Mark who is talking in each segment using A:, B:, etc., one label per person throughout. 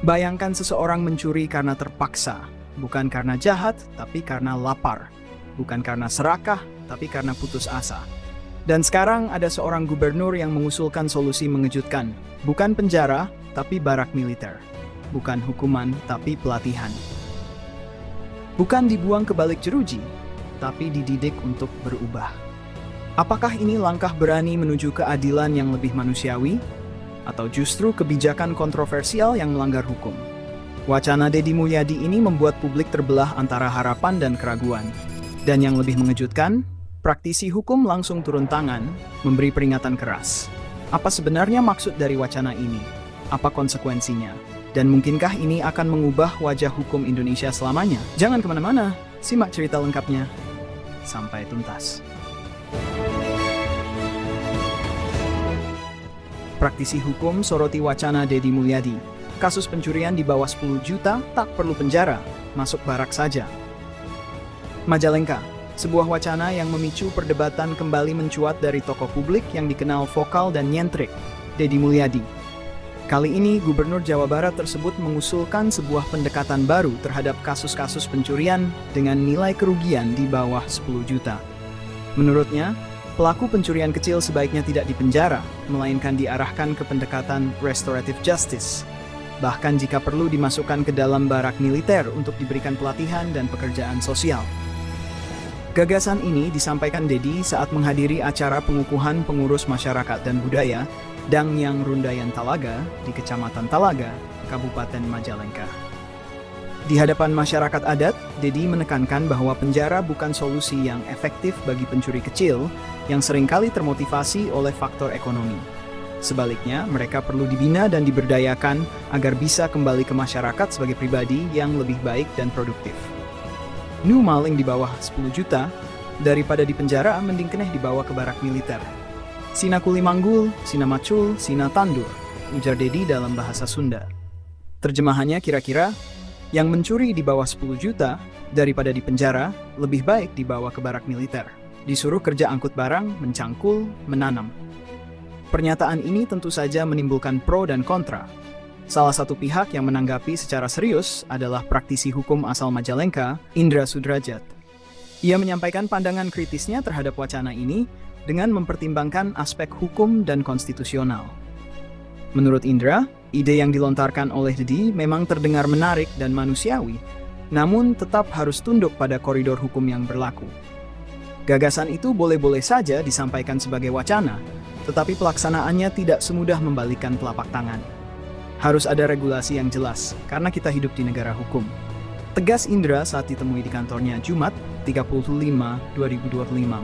A: Bayangkan seseorang mencuri karena terpaksa, bukan karena jahat, tapi karena lapar. Bukan karena serakah, tapi karena putus asa. Dan sekarang ada seorang gubernur yang mengusulkan solusi mengejutkan. Bukan penjara, tapi barak militer. Bukan hukuman, tapi pelatihan. Bukan dibuang ke balik jeruji, tapi dididik untuk berubah. Apakah ini langkah berani menuju keadilan yang lebih manusiawi? Atau justru kebijakan kontroversial yang melanggar hukum? Wacana Deddy Mulyadi ini membuat publik terbelah antara harapan dan keraguan. Dan yang lebih mengejutkan, praktisi hukum langsung turun tangan, memberi peringatan keras. Apa sebenarnya maksud dari wacana ini? Apa konsekuensinya? Dan mungkinkah ini akan mengubah wajah hukum Indonesia selamanya? Jangan kemana-mana, simak cerita lengkapnya sampai tuntas. Praktisi hukum soroti wacana Deddy Mulyadi. Kasus pencurian di bawah 10 juta tak perlu penjara, masuk barak saja. Majalengka, sebuah wacana yang memicu perdebatan kembali mencuat dari tokoh publik yang dikenal vokal dan nyentrik, Deddy Mulyadi. Kali ini, Gubernur Jawa Barat tersebut mengusulkan sebuah pendekatan baru terhadap kasus-kasus pencurian dengan nilai kerugian di bawah 10 juta. Menurutnya, pelaku pencurian kecil sebaiknya tidak dipenjara, melainkan diarahkan ke pendekatan restorative justice. Bahkan jika perlu dimasukkan ke dalam barak militer untuk diberikan pelatihan dan pekerjaan sosial. Gagasan ini disampaikan Deddy saat menghadiri acara pengukuhan pengurus masyarakat dan budaya Dangyang Rundayan Talaga di Kecamatan Talaga, Kabupaten Majalengka. Di hadapan masyarakat adat, Deddy menekankan bahwa penjara bukan solusi yang efektif bagi pencuri kecil yang seringkali termotivasi oleh faktor ekonomi. Sebaliknya, mereka perlu dibina dan diberdayakan agar bisa kembali ke masyarakat sebagai pribadi yang lebih baik dan produktif. Nu maling di bawah 10 juta, daripada di penjara mending keneh dibawa ke barak militer. Sina kuli manggul, sina macul, sina tandur, ujar Deddy dalam bahasa Sunda. Terjemahannya kira-kira, yang mencuri di bawah 10 juta, daripada di penjara, lebih baik dibawa ke barak militer. Disuruh kerja angkut barang, mencangkul, menanam. Pernyataan ini tentu saja menimbulkan pro dan kontra. Salah satu pihak yang menanggapi secara serius adalah praktisi hukum asal Majalengka, Indra Sudrajat. Ia menyampaikan pandangan kritisnya terhadap wacana ini dengan mempertimbangkan aspek hukum dan konstitusional. Menurut Indra, ide yang dilontarkan oleh Deddy memang terdengar menarik dan manusiawi, namun tetap harus tunduk pada koridor hukum yang berlaku. Gagasan itu boleh-boleh saja disampaikan sebagai wacana, tetapi pelaksanaannya tidak semudah membalikan telapak tangan. Harus ada regulasi yang jelas, karena kita hidup di negara hukum. Tegas Indra saat ditemui di kantornya Jumat, 30/5/2025.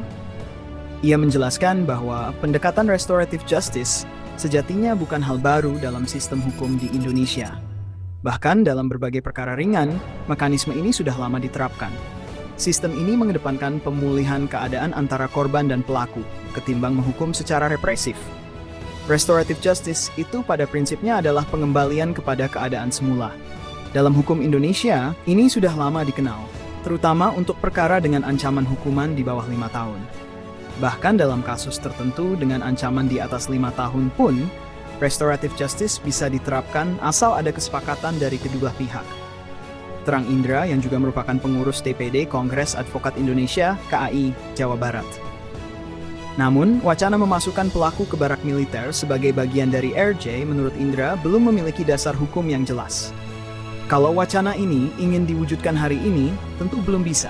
A: Ia menjelaskan bahwa pendekatan restorative justice sejatinya bukan hal baru dalam sistem hukum di Indonesia. Bahkan dalam berbagai perkara ringan, mekanisme ini sudah lama diterapkan. Sistem ini mengedepankan pemulihan keadaan antara korban dan pelaku, ketimbang menghukum secara represif. Restorative justice itu pada prinsipnya adalah pengembalian kepada keadaan semula. Dalam hukum Indonesia, ini sudah lama dikenal, terutama untuk perkara dengan ancaman hukuman di bawah 5 tahun. Bahkan dalam kasus tertentu dengan ancaman di atas 5 tahun pun, restorative justice bisa diterapkan asal ada kesepakatan dari kedua pihak. Terang Indra yang juga merupakan pengurus DPD Kongres Advokat Indonesia KAI Jawa Barat. Namun, wacana memasukkan pelaku ke barak militer sebagai bagian dari RJ menurut Indra belum memiliki dasar hukum yang jelas. Kalau wacana ini ingin diwujudkan hari ini, tentu belum bisa.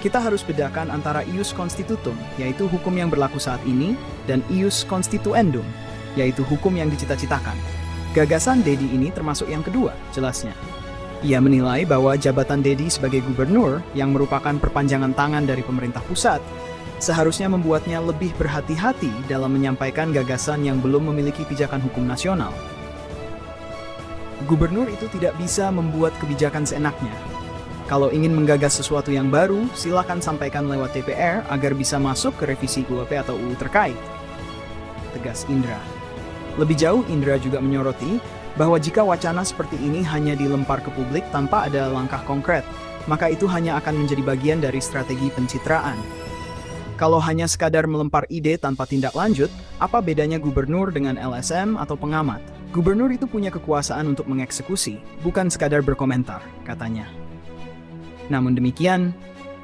A: Kita harus bedakan antara ius constitutum, yaitu hukum yang berlaku saat ini, dan ius constituendum, yaitu hukum yang dicita-citakan. Gagasan Deddy ini termasuk yang kedua, jelasnya. Ia menilai bahwa jabatan Deddy sebagai gubernur, yang merupakan perpanjangan tangan dari pemerintah pusat, seharusnya membuatnya lebih berhati-hati dalam menyampaikan gagasan yang belum memiliki pijakan hukum nasional. Gubernur itu tidak bisa membuat kebijakan seenaknya. Kalau ingin menggagas sesuatu yang baru, silakan sampaikan lewat DPR agar bisa masuk ke revisi KUHP atau UU terkait. Tegas Indra. Lebih jauh, Indra juga menyoroti bahwa jika wacana seperti ini hanya dilempar ke publik tanpa ada langkah konkret, maka itu hanya akan menjadi bagian dari strategi pencitraan. Kalau hanya sekadar melempar ide tanpa tindak lanjut, apa bedanya gubernur dengan LSM atau pengamat? Gubernur itu punya kekuasaan untuk mengeksekusi, bukan sekadar berkomentar, katanya. Namun demikian,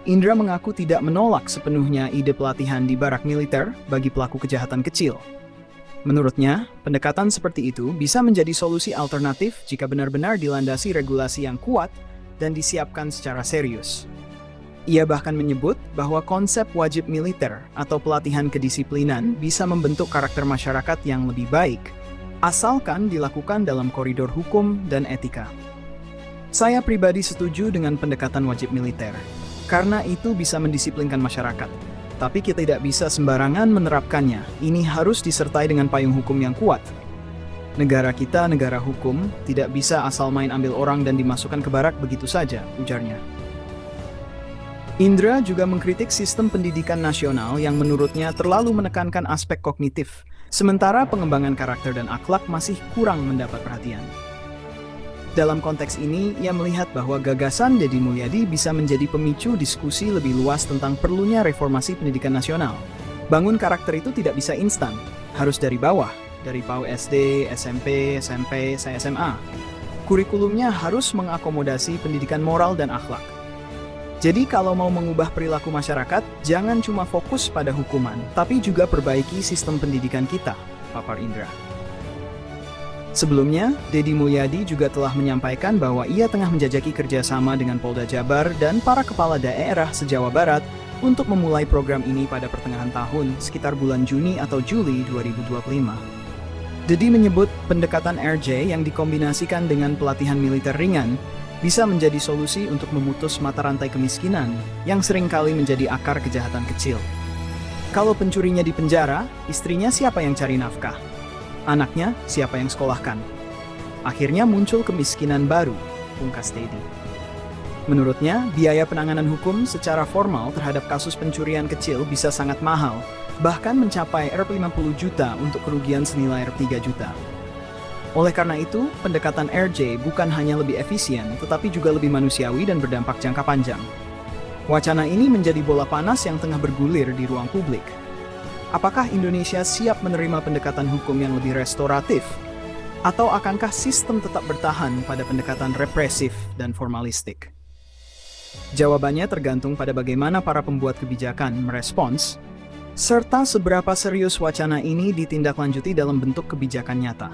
A: Indra mengaku tidak menolak sepenuhnya ide pelatihan di barak militer bagi pelaku kejahatan kecil. Menurutnya, pendekatan seperti itu bisa menjadi solusi alternatif jika benar-benar dilandasi regulasi yang kuat dan disiapkan secara serius. Ia bahkan menyebut bahwa konsep wajib militer atau pelatihan kedisiplinan bisa membentuk karakter masyarakat yang lebih baik, asalkan dilakukan dalam koridor hukum dan etika. Saya pribadi setuju dengan pendekatan wajib militer, karena itu bisa mendisiplinkan masyarakat. Tapi kita tidak bisa sembarangan menerapkannya, ini harus disertai dengan payung hukum yang kuat. Negara kita negara hukum, tidak bisa asal main ambil orang dan dimasukkan ke barak begitu saja, ujarnya. Indra juga mengkritik sistem pendidikan nasional yang menurutnya terlalu menekankan aspek kognitif, sementara pengembangan karakter dan akhlak masih kurang mendapat perhatian. Dalam konteks ini, ia melihat bahwa gagasan Deddy Mulyadi bisa menjadi pemicu diskusi lebih luas tentang perlunya reformasi pendidikan nasional. Bangun karakter itu tidak bisa instan, harus dari bawah, dari PAUD SD, SMP, SMA. Kurikulumnya harus mengakomodasi pendidikan moral dan akhlak. Jadi kalau mau mengubah perilaku masyarakat, jangan cuma fokus pada hukuman, tapi juga perbaiki sistem pendidikan kita, papar Indra. Sebelumnya, Deddy Mulyadi juga telah menyampaikan bahwa ia tengah menjajaki kerjasama dengan Polda Jabar dan para kepala daerah se-Jawa Barat untuk memulai program ini pada pertengahan tahun, sekitar bulan Juni atau Juli 2025. Deddy menyebut pendekatan RJ yang dikombinasikan dengan pelatihan militer ringan bisa menjadi solusi untuk memutus mata rantai kemiskinan yang seringkali menjadi akar kejahatan kecil. Kalau pencurinya di penjara, istrinya siapa yang cari nafkah? Anaknya siapa yang sekolahkan? Akhirnya muncul kemiskinan baru, pungkas Deddy. Menurutnya, biaya penanganan hukum secara formal terhadap kasus pencurian kecil bisa sangat mahal, bahkan mencapai Rp50 juta untuk kerugian senilai Rp3 juta. Oleh karena itu, pendekatan RJ bukan hanya lebih efisien, tetapi juga lebih manusiawi dan berdampak jangka panjang. Wacana ini menjadi bola panas yang tengah bergulir di ruang publik. Apakah Indonesia siap menerima pendekatan hukum yang lebih restoratif? Atau akankah sistem tetap bertahan pada pendekatan represif dan formalistik? Jawabannya tergantung pada bagaimana para pembuat kebijakan merespons, serta seberapa serius wacana ini ditindaklanjuti dalam bentuk kebijakan nyata.